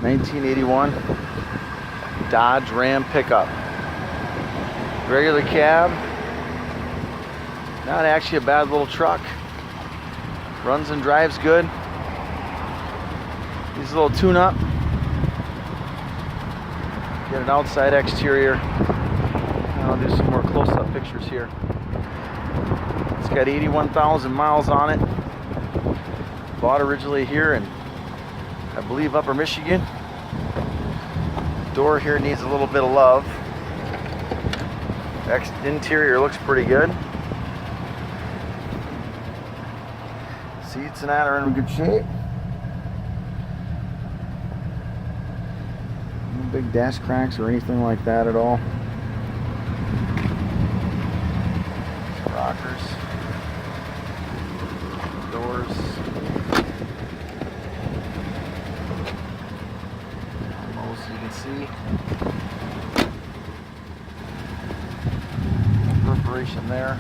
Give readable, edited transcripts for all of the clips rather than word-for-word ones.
1981 Dodge Ram pickup. Regular cab. Not actually a bad little truck. Runs and drives good. Needs a little tune-up. Get an outside exterior. I'll do some more close-up pictures here. It's got 81,000 miles on it. Bought originally here in, I believe, Upper Michigan. Door here needs a little bit of love. Interior looks pretty good. Seats and that are in good shape. No big dash cracks or anything like that at all. Rockers. Doors. Almost, you can see. Perforation there.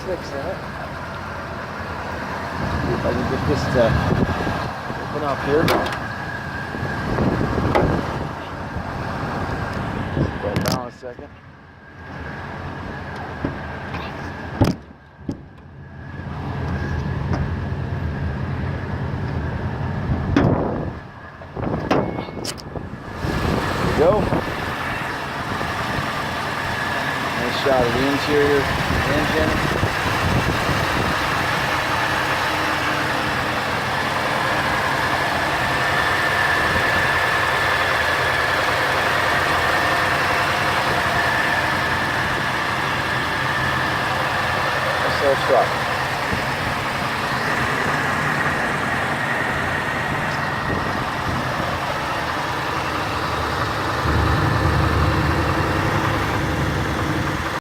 Six in it. See if I can get this to open up here. Slow down a second. There we go. Nice shot of the interior engine. Truck.